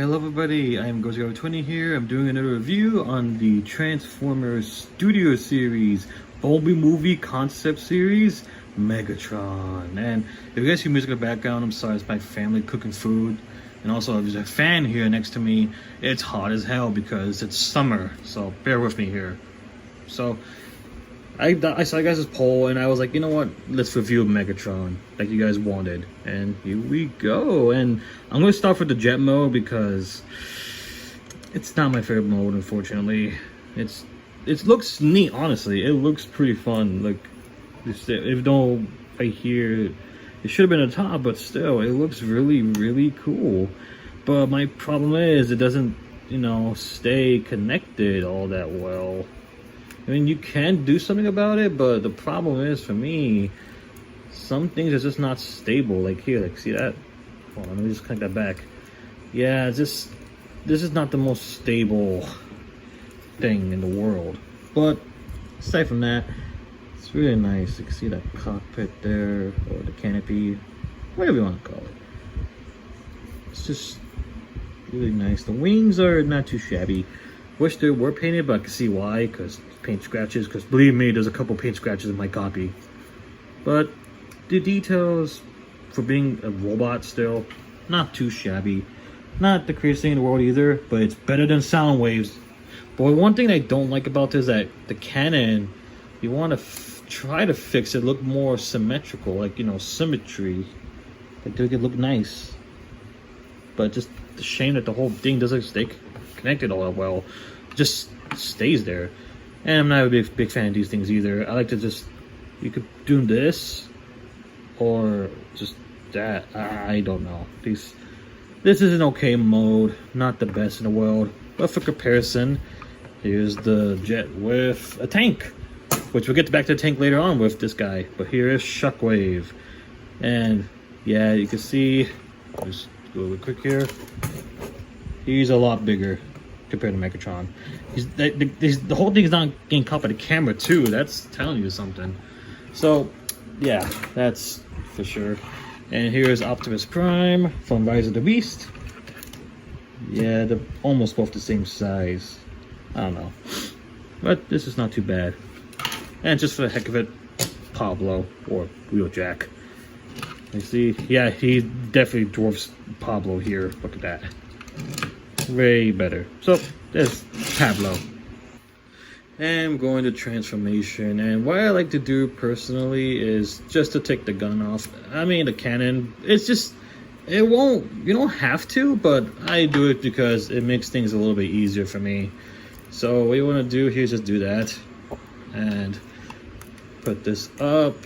Hello everybody, I'm Ghost20 here. I'm doing another review on the Transformers Studio Series Bumblebee movie concept series, Megatron. And if you guys hear music in the background, I'm sorry, it's my family cooking food. And also there's a fan here next to me. It's hot as hell because it's summer, so bear with me here. So I saw you guys' poll and I was like, you know what, let's review Megatron like you guys wanted, and here we go. And I'm going to start with the jet mode because it's not my favorite mode, unfortunately. It looks neat, honestly. It looks pretty fun. Like, if though right here it should have been a top, but still it looks really cool. But my problem is it doesn't, you know, stay connected all that well. I mean, you can do something about it, but the problem is, for me, some things are just not stable. Like here, like, see that? Hold on, let me just connect that back. Yeah, this is not the most stable thing in the world. But aside from that, it's really nice. You can see that cockpit there, or the canopy, whatever you want to call it. It's just really nice. The wings are not too shabby. Wish they were painted, but I can see why, because paint scratches, because believe me, there's a couple paint scratches in my copy. But the details, for being a robot still, not too shabby. Not the craziest thing in the world either, but it's better than sound waves. But one thing I don't like about this is that the cannon, you want to try to fix it look more symmetrical, like, you know, symmetry. Like, make it look nice. But just the shame that the whole thing doesn't stay connected all that well. Just stays there. And I'm not a big fan of these things either. I like to just, you could do this or just that. I don't know. This is an okay mode, not the best in the world, but for comparison, here's the jet with a tank, which we'll get back to the tank later on with this guy. But here is Shockwave, and yeah, you can see, just go real quick here, he's a lot bigger compared to Megatron. The whole thing is not getting caught by the camera too. That's telling you something. So yeah, that's for sure. And here's Optimus Prime from Rise of the Beast. Yeah, they're almost both the same size. I don't know, but this is not too bad. And just for the heck of it, Pablo, or Wheeljack. You see, yeah, he definitely dwarfs Pablo here. Look at that. Way better. So there's Pablo. And I'm going to transformation, and what I like to do personally is just to take the gun off. I mean, the cannon, it's just, it won't, you don't have to, but I do it because it makes things a little bit easier for me. So what you want to do here is just do that and put this up.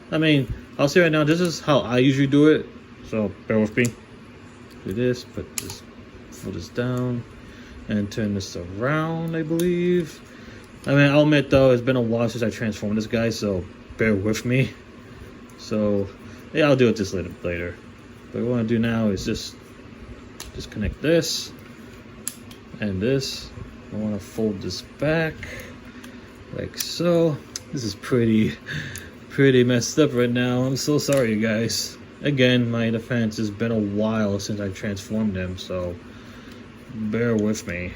I mean, I'll say right now, this is how I usually do it, so bear with me. Do this, pull this down, and turn this around, I believe. I mean, I'll admit though, it's been a while since I transformed this guy, so bear with me. So yeah, I'll do it this later. But what I want to do now is just connect this and this. I want to fold this back like so. This is pretty messed up right now. I'm so sorry, you guys. Again, my defense, has been a while since I transformed him, so bear with me.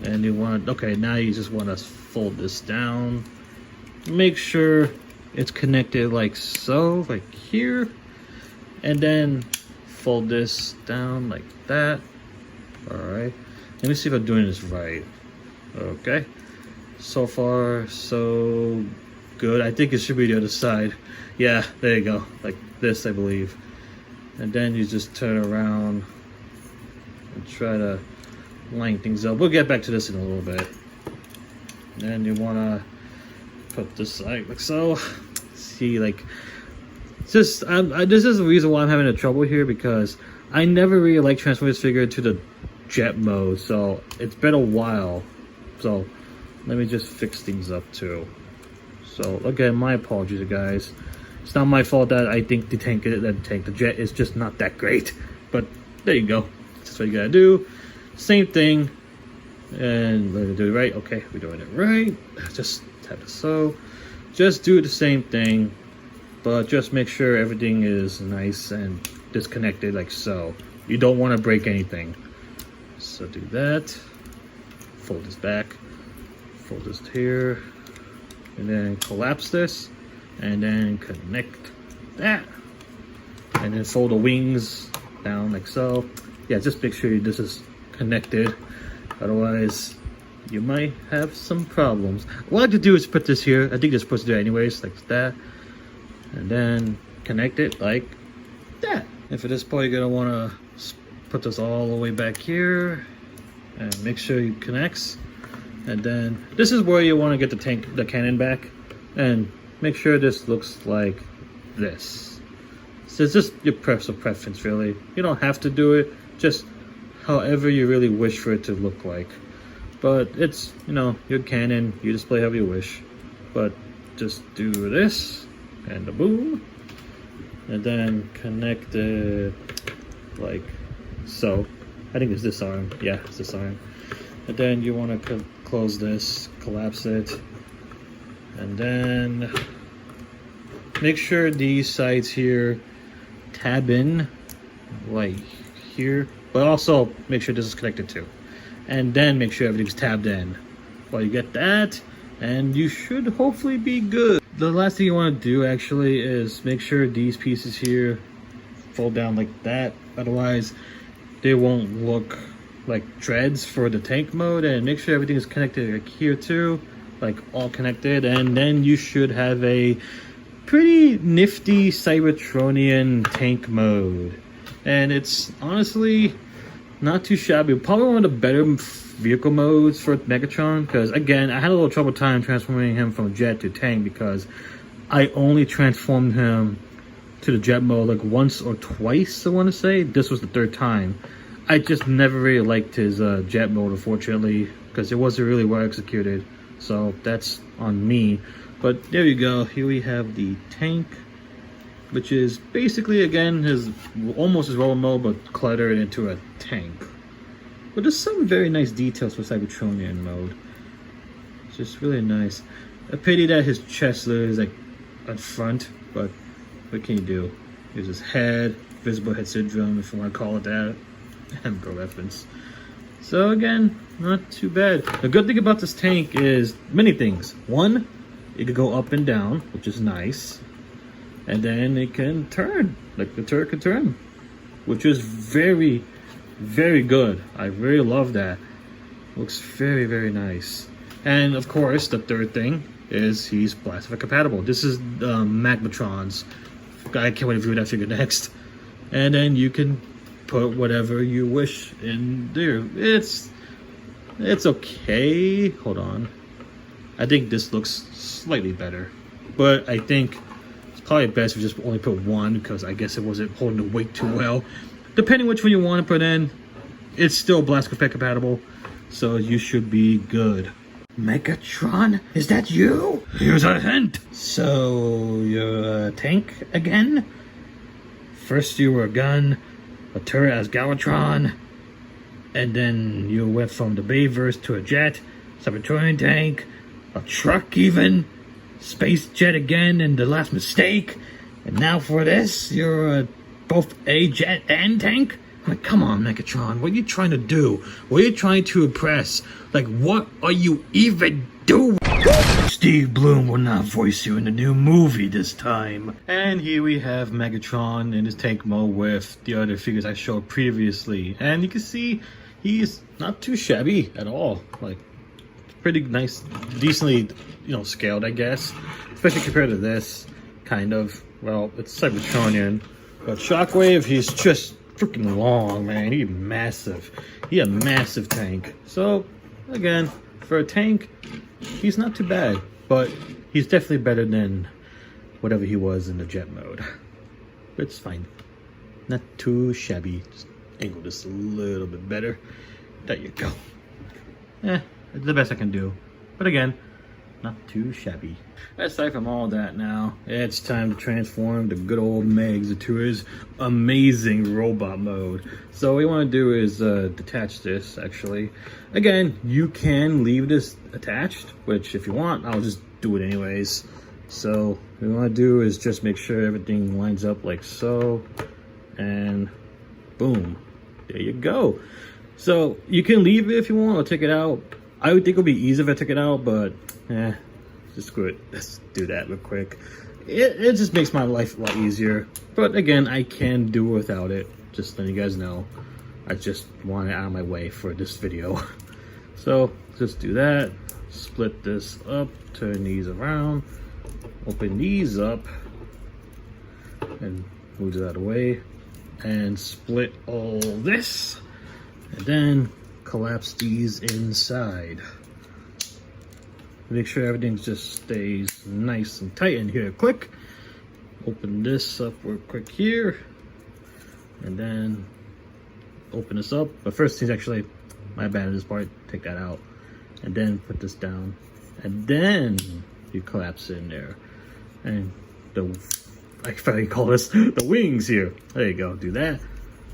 And you want, okay, now you just want to fold this down. Make sure it's connected like so, like here. And then fold this down like that. Alright. Let me see if I'm doing this right. Okay. So far, so good. I think it should be the other side. Yeah, there you go. Like this, I believe. And then you just turn around and try to line things up. We'll get back to this in a little bit. Then you want to put this like so. See, like, just this is the reason why I'm having a trouble here, because I never really like transforming this figure to the jet mode. So it's been a while. So let me just fix things up too. So again, my apologies, guys. It's not my fault that I think the jet is just not that great. But there you go. That's what you gotta do. Same thing. And let me do it right. Okay, we're doing it right. Just tap it so. Just do the same thing, but just make sure everything is nice and disconnected like so. You don't want to break anything. So do that. Fold this back. Fold this here. And then collapse this. And then connect that. And then fold the wings down like so. Yeah, just make sure this is connected. Otherwise, you might have some problems. What I like to do is put this here. I think you're supposed to do it anyways, like that. And then connect it like that. And for this part, you're gonna wanna put this all the way back here and make sure it connects. And then this is where you wanna get the cannon back. And make sure this looks like this. So it's just your personal preference, really. You don't have to do it, just however you really wish for it to look like. But it's, you know, your cannon, you display however you wish. But just do this, and a boom. And then connect it like so. I think it's this arm. Yeah, it's this arm. And then you want to close this, collapse it. And then make sure these sides here tab in like here. But also make sure this is connected too. And then make sure everything's tabbed in. Well, you get that, and you should hopefully be good. The last thing you want to do actually is make sure these pieces here fold down like that. Otherwise, they won't look like treads for the tank mode. And make sure everything is connected like here too, like all connected. And then you should have a pretty nifty Cybertronian tank mode. And it's honestly not too shabby. Probably one of the better vehicle modes for Megatron, because again, I had a little trouble time transforming him from jet to tank because I only transformed him to the jet mode like once or twice, I want to say. This was the third time. I just never really liked his jet mode, unfortunately, because it wasn't really well executed. So that's on me. But there you go. Here we have the tank, which is basically, again, his almost his roller mode, but cluttered into a tank. But there's some very nice details for Cybertronian mode. It's just really nice. A pity that his chest is like up front, but what can you do? Here's his head, visible head syndrome, if you want to call it that. And bro reference. So again, not too bad. The good thing about this tank is many things. One, it could go up and down, which is nice. And then it can turn, like the turret can turn, which is very, very good. I really love that. Looks very, very nice. And of course, the third thing is he's plastic compatible. This is Megatron's. I can't wait to view that figure next. And then you can put whatever you wish in there. It's okay. Hold on. I think this looks slightly better, but I think probably best if you just only put one, because I guess it wasn't holding the weight too well. Depending which one you want to put in, it's still blast effect compatible, so you should be good. Megatron, is that you? Here's a hint. So you're a tank again? First you were a gun, a turret as Galvatron, and then you went from the Bayverse to a jet, Cybertronian tank, a truck even. Space jet again, and the last mistake. And now for this, you're both a jet and tank? Like, come on, Megatron, what are you trying to do? What are you trying to impress? Like, what are you even doing? Steve Bloom will not voice you in the new movie this time. And here we have Megatron in his tank mode with the other figures I showed previously. And you can see he's not too shabby at all. Like, pretty nice, decently, you know, scaled, I guess. Especially compared to this, kind of. Well, it's Cybertronian. But Shockwave, he's just freaking long, man. He's massive. He a massive tank. So, again, for a tank, he's not too bad. But he's definitely better than whatever he was in the jet mode. But it's fine. Not too shabby. Just angle this a little bit better. There you go. It's the best I can do. But again, not too shabby. Aside from all that now, it's time to transform the good old Megs into his amazing robot mode. So what we want to do is detach this, actually. Again, you can leave this attached, which if you want, I'll just do it anyways. So what we want to do is just make sure everything lines up like so. and boom, there you go. So you can leave it if you want or take it out. I would think it would be easier if I took it out, but just screw it. Let's do that real quick. It just makes my life a lot easier. But again, I can do without it. Just letting you guys know. I just want it out of my way for this video. So just do that. Split this up. Turn these around. Open these up. And move it out of the way. And split all this. And then collapse these inside. Make sure everything just stays nice and tight in here. Click. Open this up real quick here. And then open this up. But first things actually, my bad in this part, take that out. And then put this down. And then you collapse it in there. And I forgot call this the wings here. There you go, do that.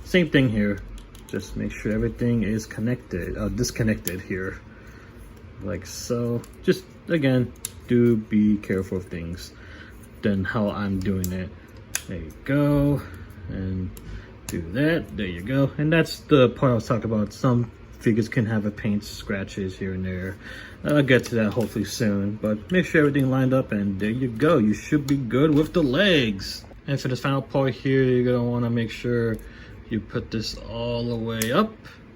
Same thing here. Just make sure everything is connected, disconnected here. Like so. Just again, do be careful of things than how I'm doing it. There you go. And do that. There you go. And that's the part I was talking about. Some figures can have a paint scratches here and there. I'll get to that hopefully soon. But make sure everything lined up and there you go. You should be good with the legs. And for this final part here, you're going to want to make sure you put this all the way up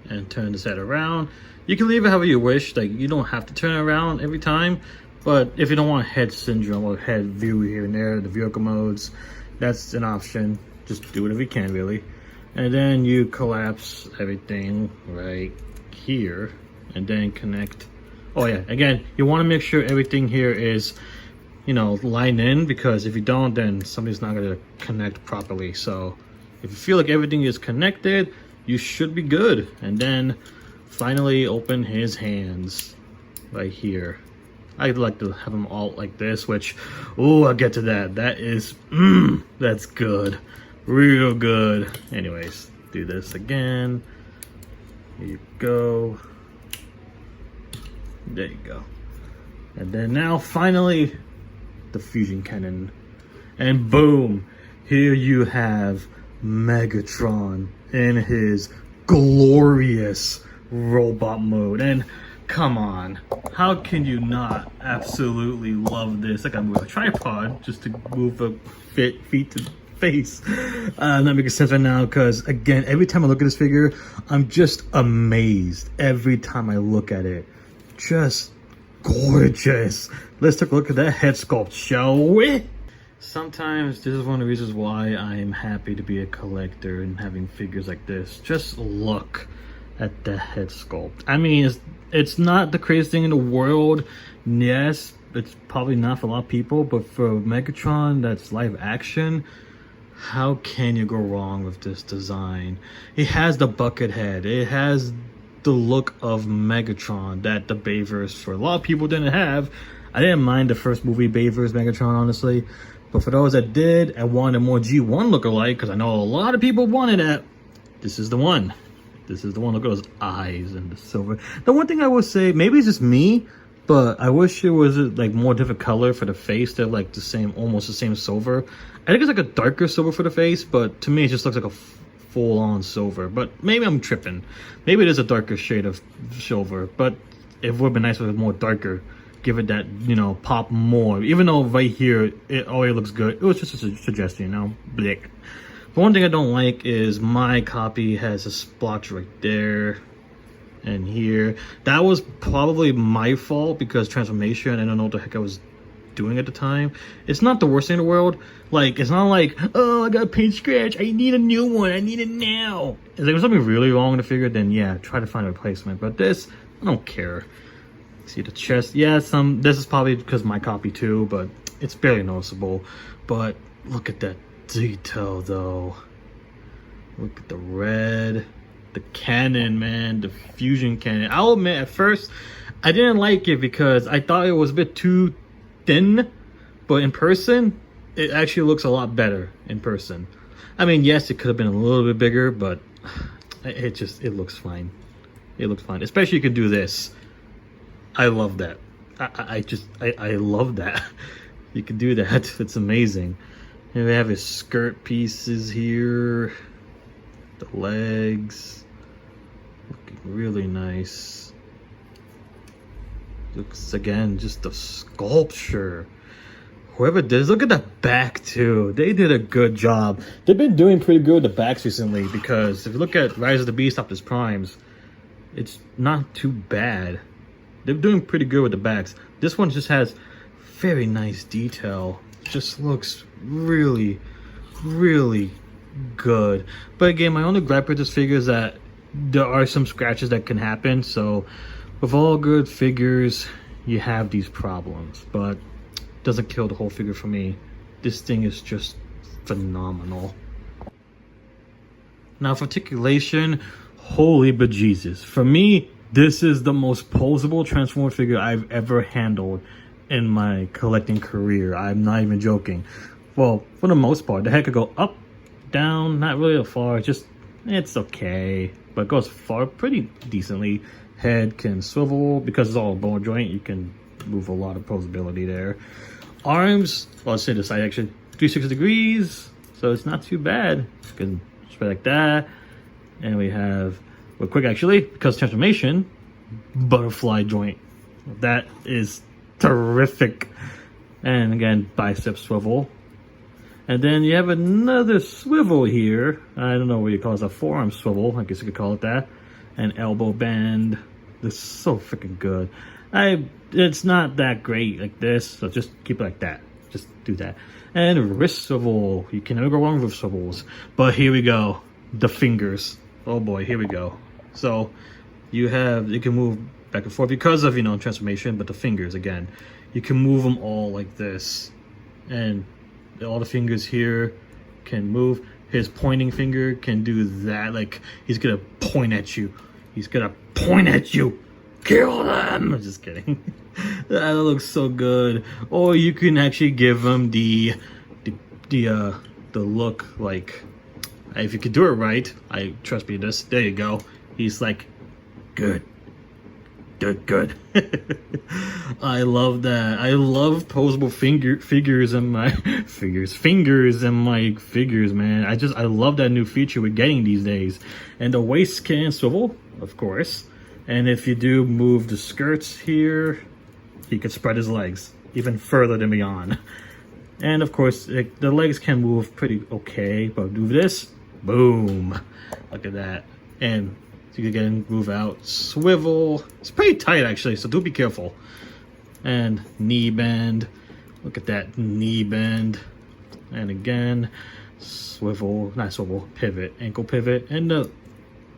and turn this head around. You can leave it however you wish. Like, you don't have to turn it around every time. But if you don't want head syndrome or head view here and there, the vehicle modes, that's an option. Just do whatever you can, really. And then you collapse everything right here and then connect. Oh yeah, again, you want to make sure everything here is, you know, lined in, because if you don't, then somebody's not going to connect properly. So if you feel like everything is connected, you should be good. And then finally open his hands right here. I'd like to have them all like this, which, oh, I'll get to that. That is, that's good. Real good. Anyways, do this again. Here you go. There you go. And then now finally the fusion cannon. And boom, here you have Megatron in his glorious robot mode. And come on, how can you not absolutely love this? I gotta move a tripod just to move the feet to face. Not making sense right now, because again, every time I look at this figure, I'm just amazed every time I look at it. Just gorgeous. Let's take a look at that head sculpt, shall we? Sometimes this is one of the reasons why I'm happy to be a collector and having figures like this. Just look at the head sculpt. I mean, it's not the craziest thing in the world. Yes, it's probably not for a lot of people, but for Megatron that's live action, how can you go wrong with this design? It has the bucket head. It has the look of Megatron that the Bayverse for a lot of people didn't have. I didn't mind the first movie Bayverse Megatron, honestly, but for those that did and wanted more G1 look-alike, because I know a lot of people wanted that, this is the one. This is the one. Look at those eyes and the silver. The one thing I would say, maybe it's just me, but I wish it was like more different color for the face. They're like the same, almost the same silver. I think it's like a darker silver for the face, but to me it just looks like a full-on silver. But maybe I'm tripping. Maybe it is a darker shade of silver, but it would have been nice if it was more darker. Give it that, you know, pop more. Even though right here it already looks good. It was just a suggestion, you know. Blick. The one thing I don't like is my copy has a splotch right there and here. That was probably my fault because transformation, I don't know what the heck I was doing at the time. It's not the worst thing in the world. Like, it's not like, oh, I got a paint scratch, I need a new one, I need it now. If there was something really wrong in the figure, then yeah, try to find a replacement. But this, I don't care. See the chest, yeah, this is probably because my copy too, but it's barely noticeable. But look at that detail though. Look at the red, the cannon, man, the fusion cannon. I'll admit at first I didn't like it because I thought it was a bit too thin, but in person it actually looks a lot better in person. I mean, yes, it could have been a little bit bigger, but it looks fine. It looks fine, especially you can do this. I love that. I love that. You can do that. It's amazing. And we have his skirt pieces here. The legs looking really nice. Looks again, just the sculpture. Whoever did this, look at the back too. They did a good job. They've been doing pretty good with the backs recently, because if you look at Rise of the Beast Optimus Primes, it's not too bad. They're doing pretty good with the backs. This one just has very nice detail. Just looks really, really good. But again, my only gripe with this figure is that there are some scratches that can happen. So with all good figures, you have these problems, but doesn't kill the whole figure for me. This thing is just phenomenal. Now for articulation, holy bejesus. For me, this is the most posable Transformer figure I've ever handled in my collecting career. I'm not even joking. Well, for the most part, the head could go up, down, not really far, just, it's okay. But it goes far pretty decently. Head can swivel, because it's all a bone joint, you can move a lot of posability there. Arms, well, let's say the side action, 360 degrees, so it's not too bad. You can spread like that. And we have, well, quick actually, because transformation, butterfly joint. That is terrific. And again, bicep swivel. And then you have another swivel here. I don't know what you call it, a forearm swivel, I guess you could call it that. And elbow bend. This is so freaking good. It's not that great like this, so just keep it like that. Just do that. And wrist swivel. You can never go wrong with swivels. But here we go. The fingers. Oh boy, here we go. So you can move back and forth because of, transformation, but the fingers, again, you can move them all like this. And all the fingers here can move. His pointing finger can do that. Like, he's gonna point at you. He's gonna point at you. Kill them! I'm just kidding. That looks so good. Or you can actually give him the look, like, if you could do it right, trust me, there you go. He's like, good. Good. I love that. I love posable figures in my figures, man. I love that new feature we're getting these days. And the waist can swivel, of course. And if you do move the skirts here, he could spread his legs even further than beyond. And of course, the legs can move pretty okay, but do this, boom. Look at that. And so you can move out, swivel. It's pretty tight actually, so do be careful. And knee bend. Look at that knee bend. And again, swivel, not swivel, pivot, ankle pivot, and the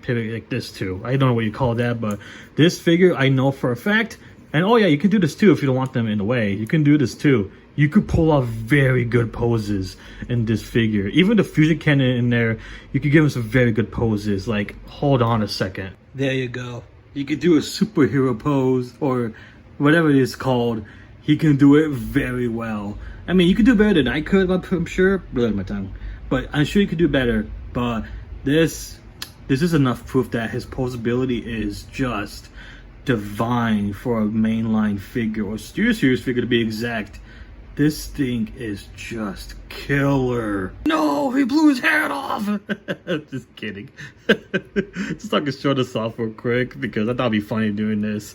pivot like this too. I don't know what you call that, but this figure I know for a fact. And oh yeah, you can do this too if you don't want them in the way. You can do this too. You could pull off very good poses in this figure. Even the fusion cannon in there, you could give him some very good poses. Like, hold on a second. There you go. You could do a superhero pose or whatever it is called. He can do it very well. I mean, you could do better than I could, I'm sure. Blood my tongue. But I'm sure you could do better. But this is enough proof that his posability is just divine for a mainline figure, or Studio Series figure to be exact. This thing is just killer. No, he blew his head off. Just kidding. Just so I can show this off real quick, because I thought it'd be funny doing this.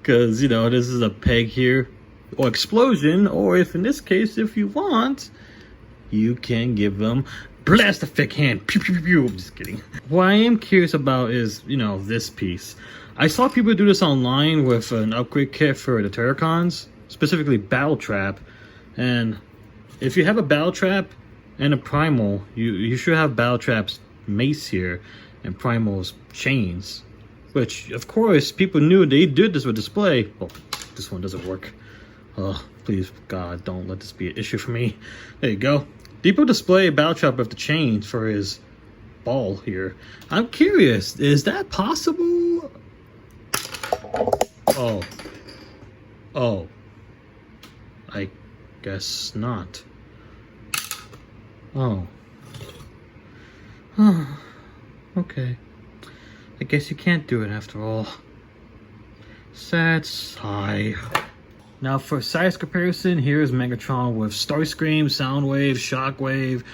Because, this is a peg here, or explosion, or if in this case, if you want, you can give them blastific hand. Pew, pew, pew, pew. I'm just kidding. What I am curious about is, this piece. I saw people do this online with an upgrade kit for the Terracons, specifically Battle Trap. And if you have a Battle Trap and a Primal, you should have Battle Trap's mace here and Primal's chains. Which, of course, people knew they did this with display. Oh, this one doesn't work. Oh, please, God, don't let this be an issue for me. There you go. People display Battle Trap with the chains for his ball here. I'm curious, is that possible? Oh. I guess not. Oh. Okay. I guess you can't do it after all. Sad sigh. Now for size comparison, here's Megatron with Starscream, Soundwave, Shockwave,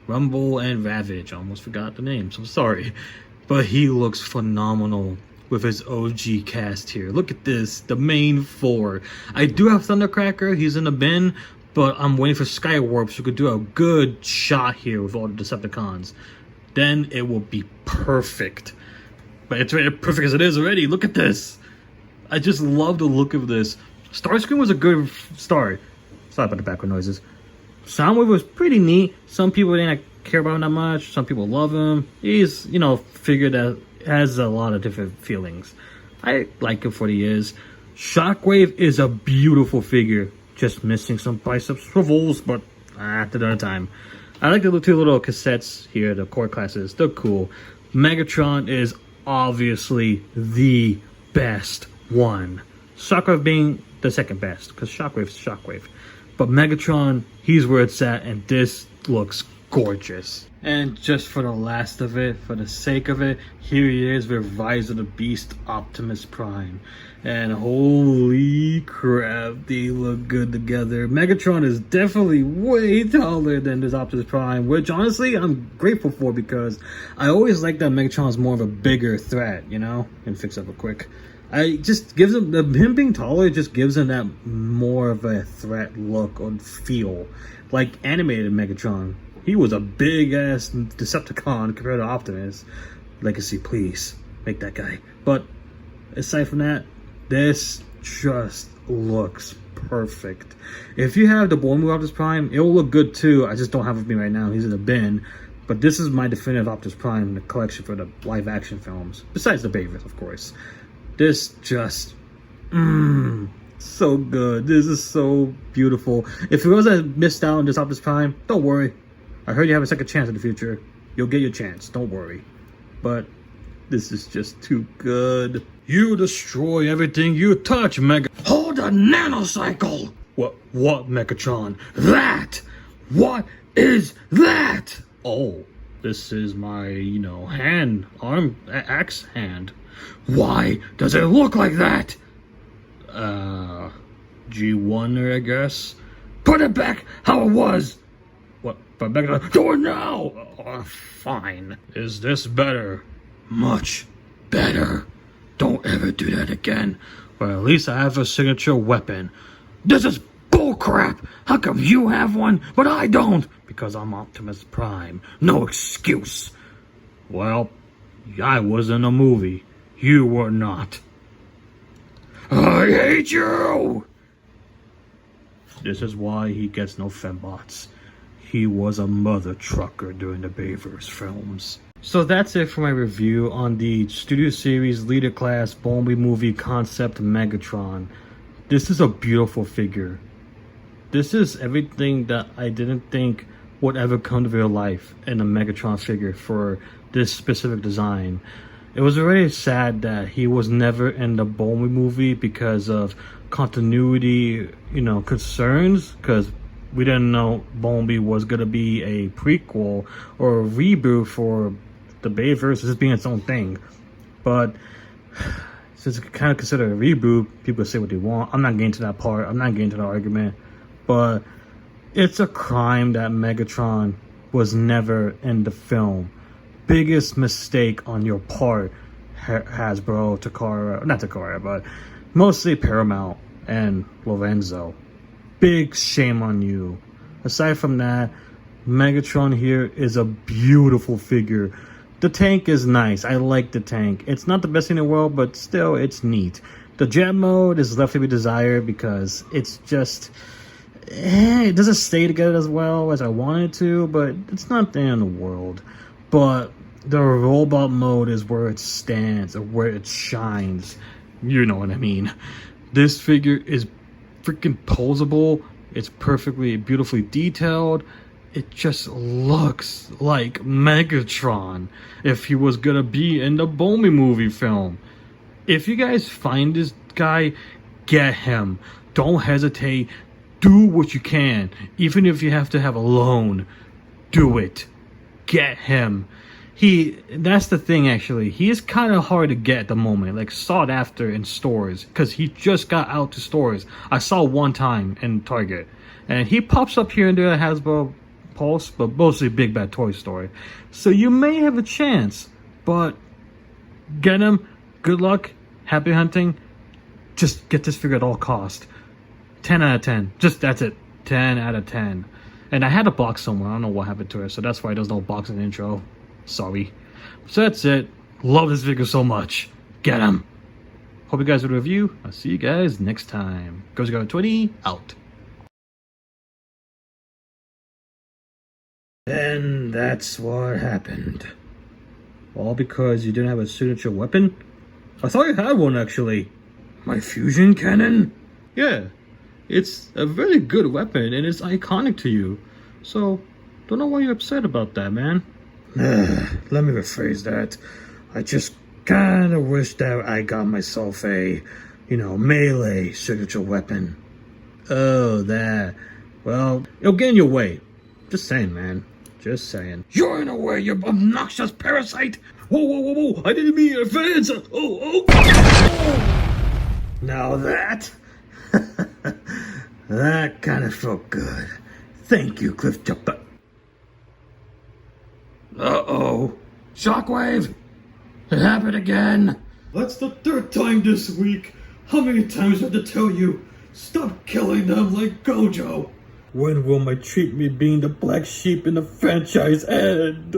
Rumble and Ravage. I almost forgot the names. I'm sorry. But he looks phenomenal with his OG cast here. Look at this. The main four. I do have Thundercracker. He's in the bin. But I'm waiting for Skywarp so we could do a good shot here with all the Decepticons. Then it will be perfect. But it's already perfect as it is already. Look at this. I just love the look of this. Starscream was a good start. Sorry about the background noises. Soundwave was pretty neat. Some people didn't care about him that much. Some people love him. He's, figure that has a lot of different feelings. I like him for what he is. Shockwave is a beautiful figure. Just missing some bicep swivels, but at another time. I like the two little cassettes here, the core classes. They're cool. Megatron is obviously the best one. Shockwave being the second best, because Shockwave's Shockwave. But Megatron, he's where it's at, and this looks gorgeous. And just for the last of it, for the sake of it, here he is with Rise of the Beast Optimus Prime. And holy crap, they look good together. Megatron is definitely way taller than this Optimus Prime, which honestly I'm grateful for, because I always like that Megatron is more of a bigger threat, And fix up real quick. I just gives him being taller just gives him that more of a threat look or feel, like animated Megatron. He was a big ass Decepticon compared to Optimus. Legacy, please make that guy. But aside from that, this just looks perfect. If you have the Bumblebee Optimus Prime, it will look good too. I just don't have it with me right now. He's in the bin. But this is my definitive Optimus Prime in the collection for the live action films, besides the Bayverse, of course. This just, so good. This is so beautiful. If it wasn't missed out on this Optimus Prime, don't worry. I heard you have a second chance in the future. You'll get your chance, don't worry. But this is just too good. You destroy everything you touch, Mega. Hold a nanocycle! What, Megatron? That! What is that? Oh, this is my, axe hand. Why does it look like that? G1, I guess. Put it back how it was. What? But back do it now. Fine. Is this better? Much better. Don't ever do that again. But at least I have a signature weapon. This is bullcrap. How come you have one, but I don't? Because I'm Optimus Prime. No excuse. Well, I was in a movie. You were not. I hate you! This is why he gets no fembots. He was a mother trucker during the Bayverse films. So that's it for my review on the Studio Series Leader Class Bumblebee Movie Concept Megatron. This is a beautiful figure. This is everything that I didn't think would ever come to real life in a Megatron figure for this specific design. It was already sad that he was never in the Bumblebee movie because of continuity, concerns, because we didn't know Bumblebee was going to be a prequel or a reboot for the Bayverse, this being its own thing. But since it's kind of considered a reboot, people say what they want. I'm not getting to that part. I'm not getting to the argument. But it's a crime that Megatron was never in the film. Biggest mistake on your part, Hasbro, not Takara, but mostly Paramount and Lorenzo. Big shame on you. Aside from that, Megatron here is a beautiful figure. The tank is nice. I like the tank. It's not the best thing in the world, but still, it's neat. The jet mode is left to be desired because it's just... it doesn't stay together as well as I wanted to, but it's not the end of the world. But the robot mode is where it stands, or where it shines. You know what I mean. This figure is freaking posable. It's perfectly, beautifully detailed. It just looks like Megatron if he was gonna be in the Bumblebee movie film. If you guys find this guy, get him. Don't hesitate. Do what you can. Even if you have to have a loan, do it. Get him. That's the thing actually. He is kind of hard to get at the moment, like sought after in stores, because he just got out to stores. I saw one time in Target, and he pops up here and there at Hasbro Pulse, but mostly Big Bad Toy Story. So you may have a chance, but get him. Good luck. Happy hunting. Just get this figure at all cost. 10 out of 10. Just that's it. 10 out of 10. And I had a box somewhere. I don't know what happened to it, so that's why there's no box in the intro. Sorry. So that's it. Love this figure so much. Get him. Hope you guys would review. I'll see you guys next time. GhostGuy20 out. And that's what happened. All because you didn't have a signature weapon? I thought you had one, actually. My fusion cannon? Yeah, it's a very good weapon and it's iconic to you. So, don't know why you're upset about that, man. Let me rephrase that. I just kinda wish that I got myself a, melee signature weapon. Oh, that. Well, it'll get in your way. Just saying, man. Just saying. You're in the way, you obnoxious parasite! Whoa, whoa, whoa, whoa! I didn't mean offense! Oh! Now that... that kinda felt good. Thank you, Cliff Jumper. Uh-oh. Shockwave! It happened again! That's the third time this week. How many times do I have to tell you? Stop killing them like Gojo! When will my treat me being the black sheep in the franchise end?